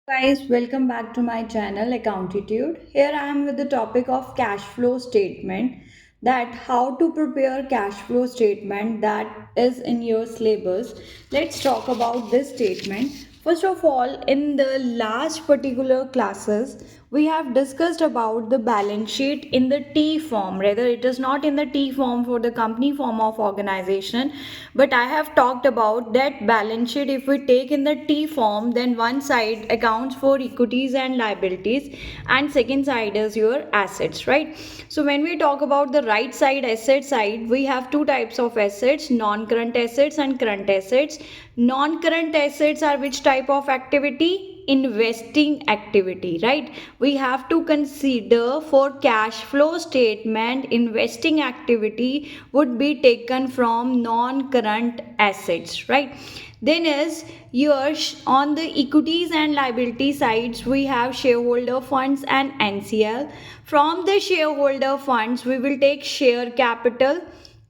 Guys, welcome back to my channel Accountitude. Here I am with the topic of cash flow statement, that how to prepare cash flow statement that is in your syllabus. Let's talk about this statement. First of all, in the last particular classes, we have discussed about the balance sheet in the T form. Rather, it is not in the T form for the company form of organization, but I have talked about that balance sheet. If we take in the T form, then one side accounts for equities and liabilities, and second side is your assets, right? So when we talk about the right side, asset side, we have two types of assets: non-current assets and current assets. Non-current assets are which type of activity? Investing activity, right? We have to consider for cash flow statement, investing activity would be taken from non-current assets, right? Then is your on the equities and liability sides, we have shareholder funds and NCL. From the shareholder funds, we will take share capital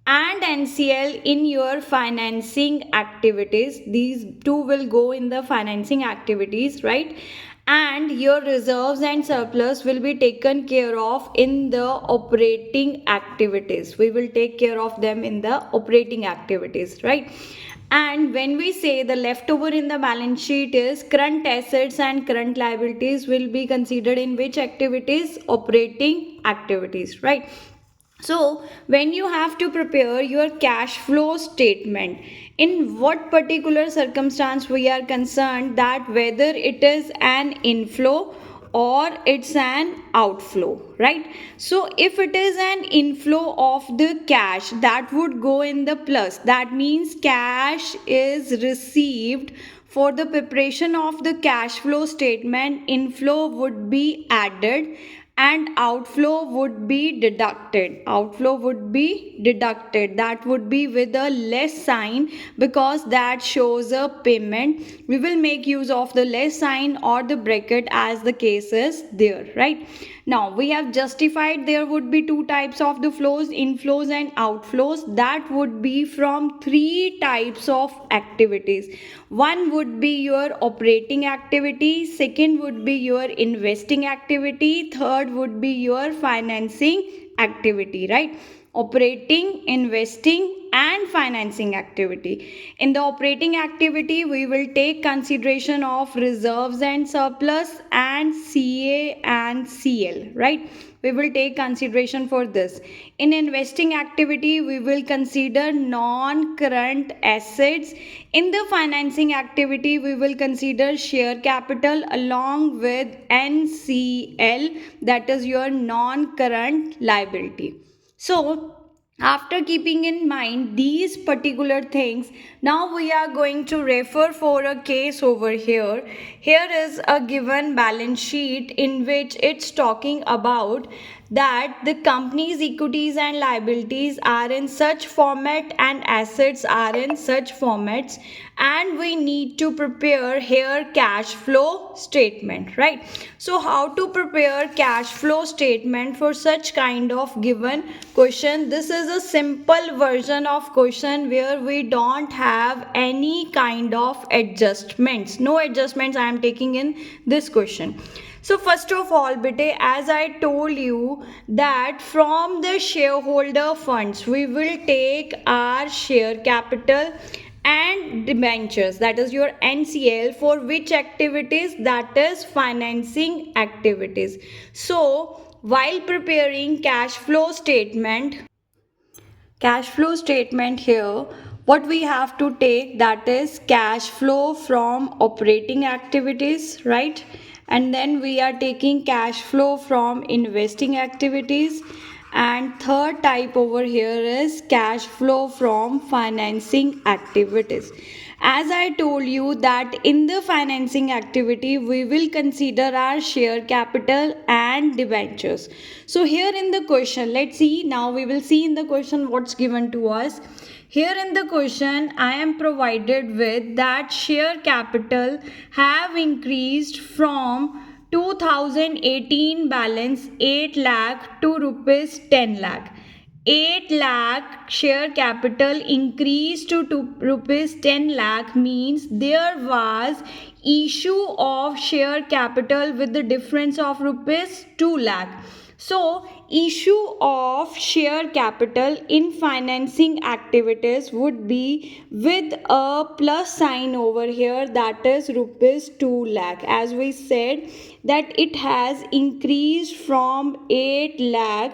and NCL in your financing activities. These two will go in the financing activities, right? And your reserves and surplus will be taken care of in the operating activities. We will take care of them in the operating activities, right? And when we say the leftover in the balance sheet is current assets and current liabilities, will be considered in which activities? Operating activities, right? So, when you have to prepare your cash flow statement, in what particular circumstance we are concerned, that whether it is an inflow or it's an outflow, right? So if it is an inflow of the cash, that would go in the plus. That means cash is received. For the preparation of the cash flow statement, inflow would be added and outflow would be deducted. Outflow would be deducted. That would be with a less sign, because that shows a payment. We will make use of the less sign or the bracket as the case is there, right? Now we have justified there would be two types of the flows: inflows and outflows. That would be from three types of activities. One would be your operating activity, second would be your investing activity, third would be your financing activity, right? Operating, investing and financing activity. In the operating activity, we will take consideration of reserves and surplus and CA and CL, right? We will take consideration for this. In investing activity, we will consider non current assets. In the financing activity, we will consider share capital along with NCL, that is your non current liability. So after keeping in mind these particular things, now we are going to refer for a case over here. Here is a given balance sheet in which it's talking about that the company's equities and liabilities are in such format and assets are in such formats, and we need to prepare here cash flow statement, right? So how to prepare cash flow statement for such kind of given question? This is a simple version of question where we don't have any kind of adjustments. No adjustments I am taking in this question. So first of all, bete, as I told you that from the shareholder funds, we will take our share capital and debentures, that is your NCL, for which activities? That is financing activities. So while preparing cash flow statement here, what we have to take, that is cash flow from operating activities, right? And then we are taking cash flow from investing activities, and third type over here is cash flow from financing activities. As I told you that in the financing activity we will consider our share capital and debentures. So here in the question, let's see, now we will see in the question what's given to us. Here in the question I am provided with that share capital have increased from 2018 balance 8 lakh to rupees 10 lakh. 8 lakh share capital increased to rupees 10 lakh means there was issue of share capital with the difference of rupees 2 lakh. So, issue of share capital in financing activities would be with a plus sign over here, that is rupees 2 lakh. As we said that it has increased from 8 lakh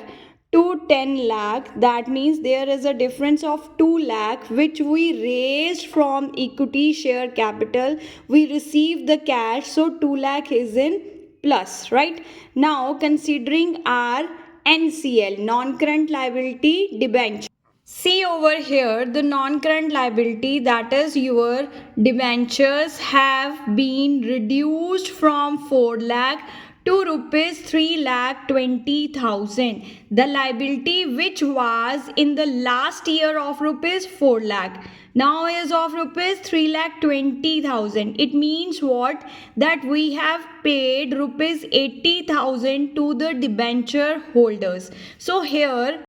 to 10 lakh. That means there is a difference of 2 lakh which we raised from equity share capital. We received the cash, so 2 lakh is in plus, right? Now considering our NCL, non-current liability debenture. See over here, the non-current liability, that is your debentures, have been reduced from 4 lakh to rupees 3 lakh 20,000. The liability which was in the last year of rupees 4 lakh now is of rupees 3 lakh 20,000. It means what? That we have paid rupees 80,000 to the debenture holders. So here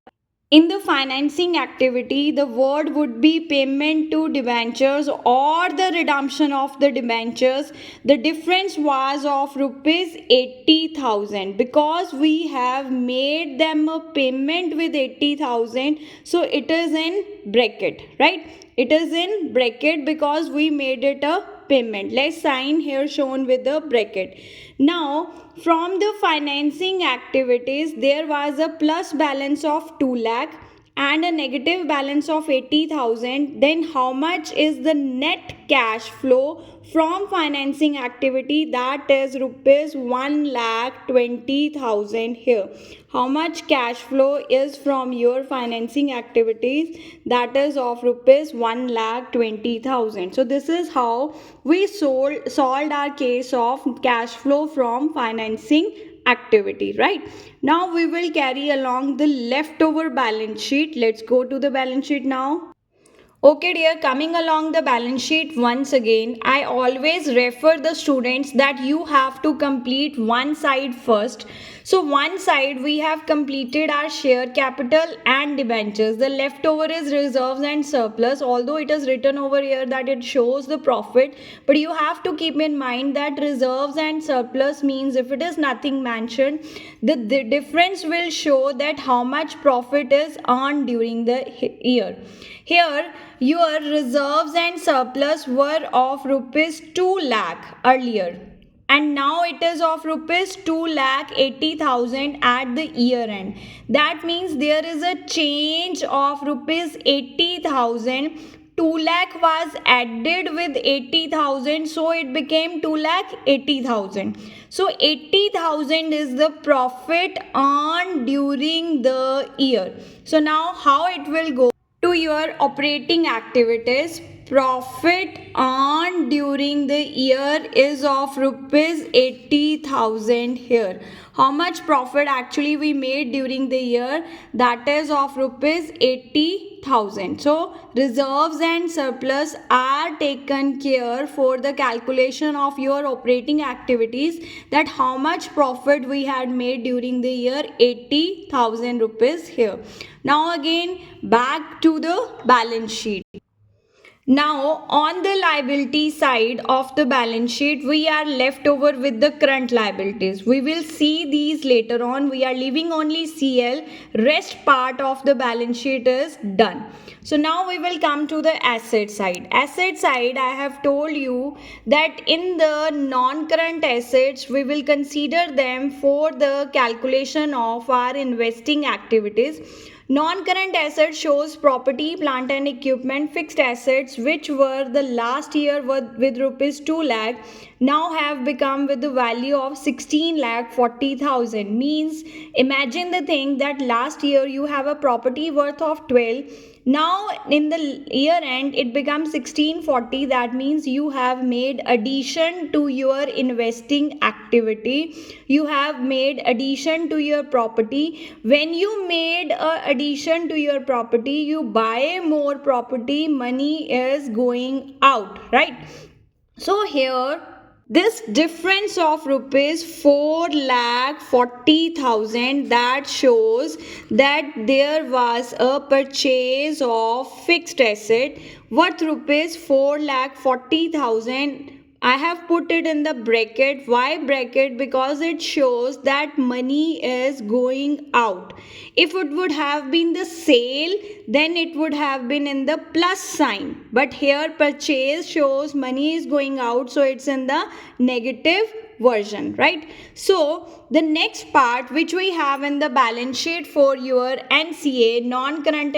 in the financing activity, the word would be payment to debentures or the redemption of the debentures. The difference was of rupees 80,000 because we have made them a payment with 80,000. So it is in bracket, right? It is in bracket because we made it a payment. Let's sign here shown with the bracket. Now, from the financing activities, there was a plus balance of 2 lakh and a negative balance of 80,000. Then how much is the net cash flow from financing activity? That is rupees 1 lakh 20,000 here. How much cash flow is from your financing activities? That is of rupees 1 lakh 20,000. So this is how we solved our case of cash flow from financing activity, right? Now we will carry along the leftover balance sheet. Let's go to the balance sheet now. Okay dear, coming along the balance sheet once again, I always refer the students that you have to complete one side first. So one side we have completed our share capital and debentures. The leftover is reserves and surplus, although it is written over here that it shows the profit. But you have to keep in mind that reserves and surplus means if it is nothing mentioned, the difference will show that how much profit is earned during the year. Here your reserves and surplus were of rupees 2 lakh earlier and now it is of rupees 2 lakh 80,000 at the year end. That means there is a change of rupees 80,000. 2 lakh was added with 80,000, so it became 2 lakh 80,000. So 80,000 is the profit earned during the year. So now how it will go to your operating activities? Profit earned during the year is of rupees 80,000 here. How much profit actually we made during the year? That is of rupees 80,000. So reserves and surplus are taken care for the calculation of your operating activities, that how much profit we had made during the year, 80,000 rupees here. Now again back to the balance sheet. Now on the liability side of the balance sheet, we are left over with the current liabilities. We will see these later on. We are leaving only CL. Rest part of the balance sheet is done. So now we will come to the asset side. Asset side, I have told you that in the non-current assets, we will consider them for the calculation of our investing activities. Non-current assets shows property, plant and equipment, fixed assets which were the last year with rupees 2 lakh now have become with the value of 16 lakh 40,000. Means imagine the thing that last year you have a property worth of 12. Now in the year end it becomes 1640. That means you have made addition to your investing activity. You have made addition to your property. When you made a addition to your property, you buy more property, money is going out, right? So here this difference of rupees 4 lakh 40,000, that shows that there was a purchase of fixed asset worth rupees 4 lakh 40,000 I have put it in the bracket. Why bracket? Because it shows that money is going out. If it would have been the sale, then it would have been in the plus sign. But here purchase shows money is going out, so it's in the negative version, right? So the next part which we have in the balance sheet for your NCA, non-current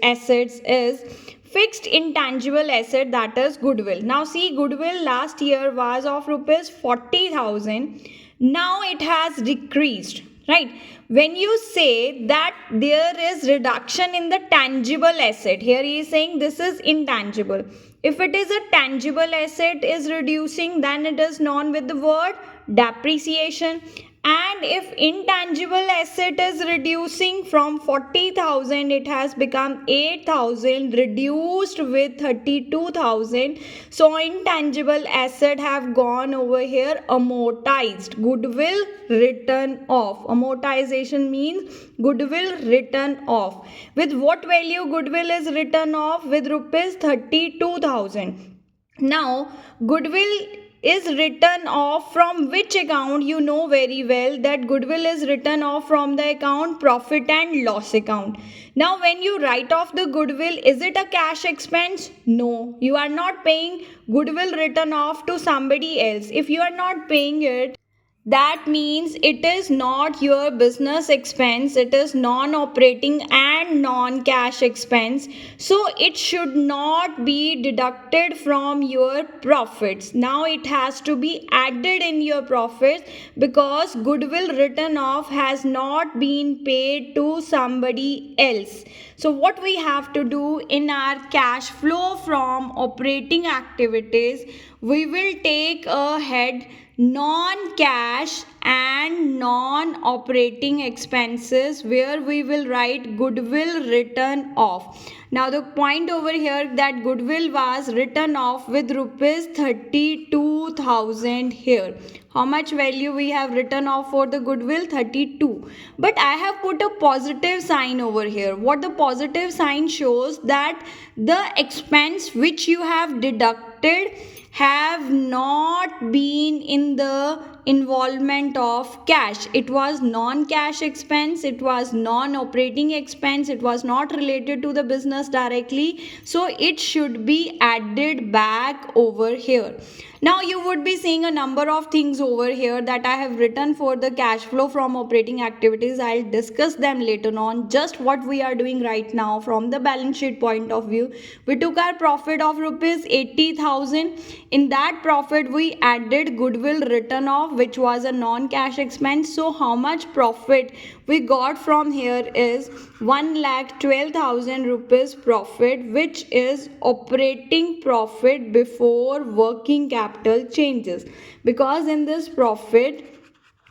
assets, is fixed intangible asset, that is goodwill. Now see, goodwill last year was of rupees 40,000. Now it has decreased, right? When you say that there is reduction in the tangible asset, here he is saying this is intangible. If it is a tangible asset is reducing, then it is known with the word depreciation. And if intangible asset is reducing from 40,000, it has become 8,000, reduced with 32,000. So intangible asset have gone over here amortized. Goodwill written off. Amortization means goodwill written off. With what value goodwill is written off? With rupees 32,000. Now goodwill is written off from which account? You know very well that goodwill is written off from the account profit and loss account. Now when you write off the goodwill, is it a cash expense? No, you are not paying goodwill written off to somebody else. If you are not paying it, that means it is not your business expense, it is non-operating and non-cash expense, so it should not be deducted from your profits. Now it has to be added in your profits, because goodwill written off has not been paid to somebody else. So what we have to do in our cash flow from operating activities, we will take a head non-cash and non-operating expenses, where we will write goodwill written off. Now the point over here that goodwill was written off with rupees 32,000 here. How much value we have written off for the goodwill? 32. But I have put a positive sign over here. What the positive sign shows, that the expense which you have deducted have not been in the involvement of cash. It was non-cash expense, it was non-operating expense, it was not related to the business directly, so it should be added back over here. Now you would be seeing a number of things over here that I have written for the cash flow from operating activities. I'll discuss them later on. Just what we are doing right now from the balance sheet point of view, we took our profit of rupees 80,000. In that profit we added goodwill written off, which was a non-cash expense. So how much profit we got from here is 1,12,000 rupees profit, which is operating profit before working capital changes. Because in this profit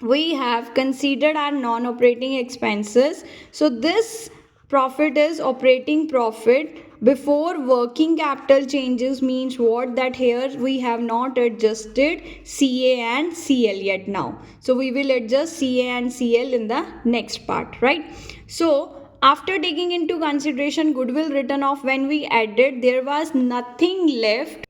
we have considered our non-operating expenses, so this profit is operating profit before working capital changes. Means what? That here we have not adjusted CA and CL yet now, so we will adjust CA and CL in the next part, right? So after taking into consideration goodwill written off, when we added, there was nothing left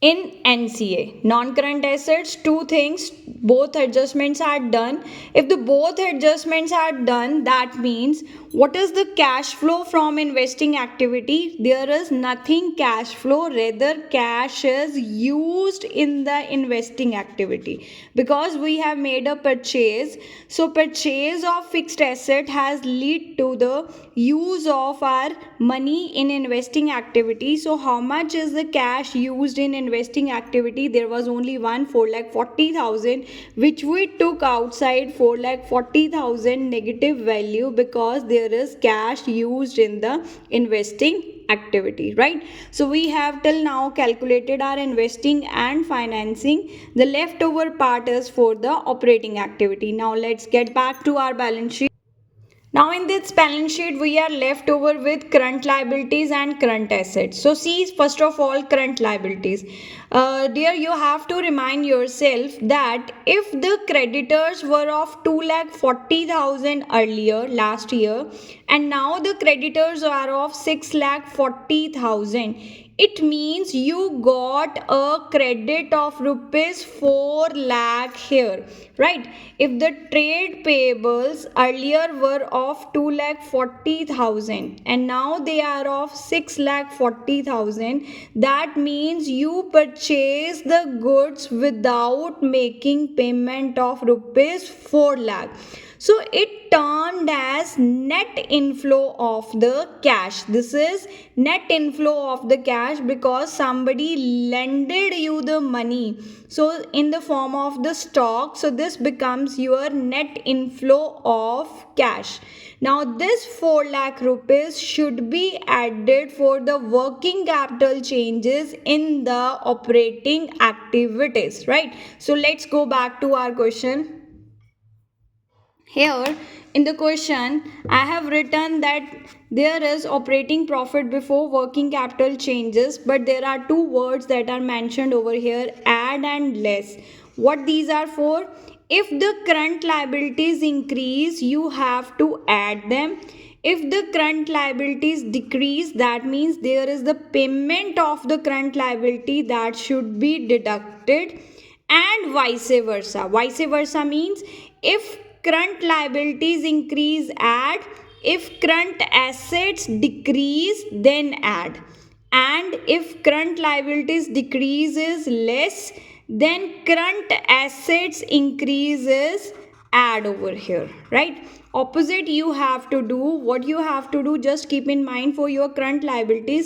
in NCA. Non-current assets, two things, both adjustments are done. If the both adjustments are done, that means what is the cash flow from investing activity? There is nothing cash flow, rather cash is used in the investing activity, because we have made a purchase. So purchase of fixed asset has lead to the use of our money in investing activity. So how much is the cash used in investing activity? There was only one, 4,40,000, which we took outside. 4,40,000 negative value, because there is cash used in the investing activity, right? So we have till now calculated our investing and financing. The leftover part is for the operating activity. Now let's get back to our balance sheet. Now in this balance sheet we are left over with current liabilities and current assets. So see, first of all, current liabilities. Dear, you have to remind yourself that if the creditors were of 2,40,000 earlier last year, and now the creditors are of 6,40,000, it means you got a credit of rupees 4 lakh here, right? If the trade payables earlier were of 2,40,000 and now they are of 6,40,000, that means you purchase the goods without making payment of rupees 4 lakh. So it turned as net inflow of the cash. This is net inflow of the cash because somebody lended you the money, so in the form of the stock. So this becomes your net inflow of cash. Now this 4 lakh rupees should be added for the working capital changes in the operating activities, right? So let's go back to our question. Here in the question, I have written that there is operating profit before working capital changes, but there are two words that are mentioned over here, add and less. What these are for? If the current liabilities increase, you have to add them. If the current liabilities decrease, that means there is the payment of the current liability that should be deducted, and vice versa. Vice versa means if current liabilities increase, add; if current assets decrease, then add; and if current liabilities decreases less, then current assets increases, add over here, right? Opposite you have to do. What you have to do, just keep in mind, for your current liability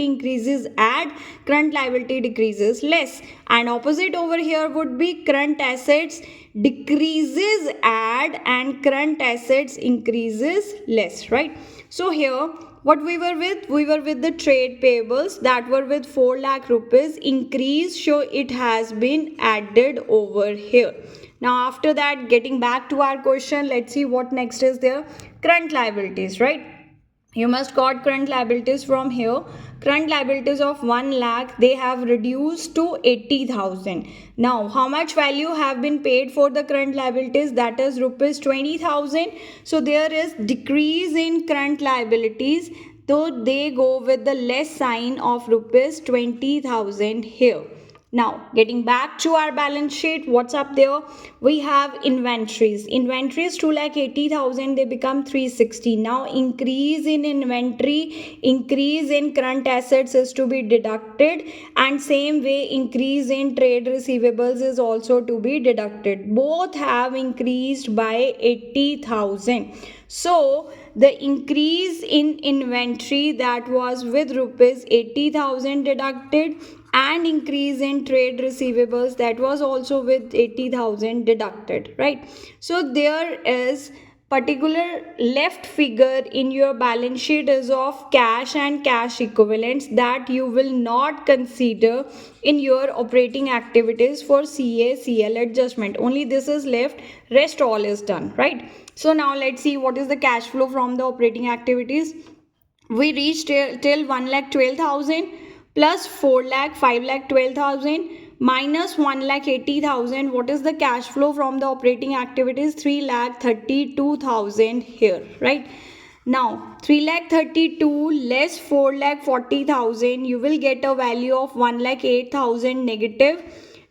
increases, add; current liability decreases, less. And opposite over here would be current assets decreases, add; and current assets increases, less, right? So here what we were with? We were with the trade payables that were with 4 lakh rupees increase, so it has been added over here. Now after that, getting back to our question, let's see what next is there. Current liabilities, right? You must got current liabilities from here. Current liabilities of 1 lakh, they have reduced to 80,000. Now how much value have been paid for the current liabilities? That is rupees 20,000. So there is decrease in current liabilities, so they go with the less sign of rupees 20,000 here. Now getting back to our balance sheet, what's up there? We have inventories. Inventories 2,80,000, they become 360. Now increase in inventory, increase in current assets is to be deducted, and same way increase in trade receivables is also to be deducted. Both have increased by 80,000. So the increase in inventory, that was with rupees 80,000 deducted, and increase in trade receivables, that was also with 80,000 deducted, right? So there is particular left figure in your balance sheet is of cash and cash equivalents that you will not consider in your operating activities for CACL adjustment. Only this is left, rest all is done, right? So now let's see what is the cash flow from the operating activities. We reached till 1,12,000 plus 4 lakh 5,12,000 minus 1,80,000. What is the cash flow from the operating activities? 3,32,000 here, right? Now 3,32,000 less 4,40,000, you will get a value of 1,08,000 negative,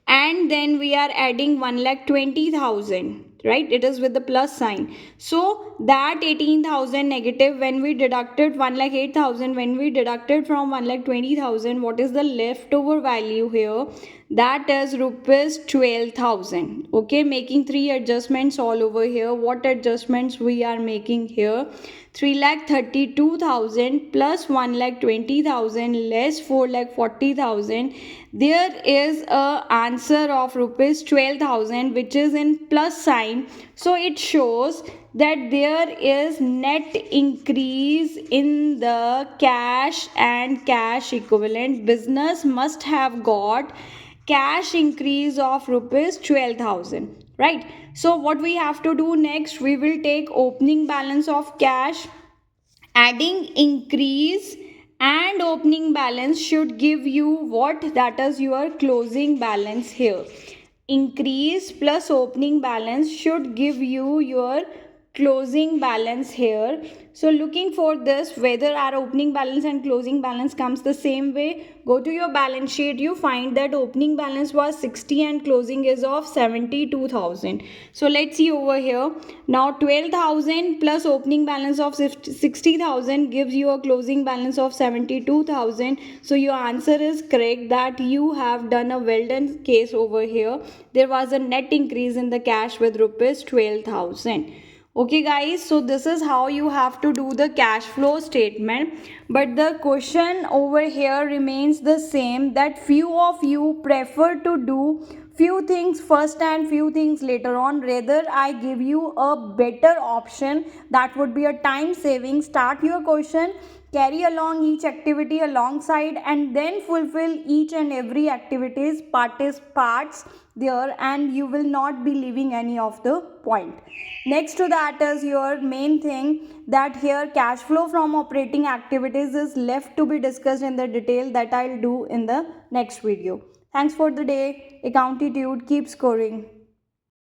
and then we are adding 1,20,000, right? It is with the plus sign. So that 18,000 negative, when we deducted 1,08,000, when we deducted from 1,20,000, what is the leftover value here? That is rupees 12,000. Okay, making three adjustments all over here. What adjustments we are making here? 3,32,000 plus 1,20,000 less 4,40,000. There is a answer of rupees 12,000 which is in plus sign. So it shows that there is net increase in the cash and cash equivalent. Business must have got cash increase of rupees 12,000, right? So what we have to do next, we will take opening balance of cash, adding increase and opening balance should give you what, that is your closing balance here. Increase plus opening balance should give you your closing balance here. So looking for this, whether our opening balance and closing balance comes the same way, go to your balance sheet, you find that opening balance was 60 and closing is of 72,000. So let's see over here. Now 12,000 plus opening balance of 60,000 gives you a closing balance of 72,000. So your answer is correct, that you have done a well done case over here. There was a net increase in the cash with rupees 12,000. Okay guys, so this is how you have to do the cash flow statement. But the question over here remains the same, that few of you prefer to do few things first and few things later on. Rather, I give you a better option, that would be a time saving. Start your question, carry along each activity alongside, and then fulfill each and every activities parts there, and you will not be leaving any of the point. Next to that is your main thing, that here cash flow from operating activities is left to be discussed in the detail, that I'll do in the next video. Thanks for the day. Accountitude, keep scoring.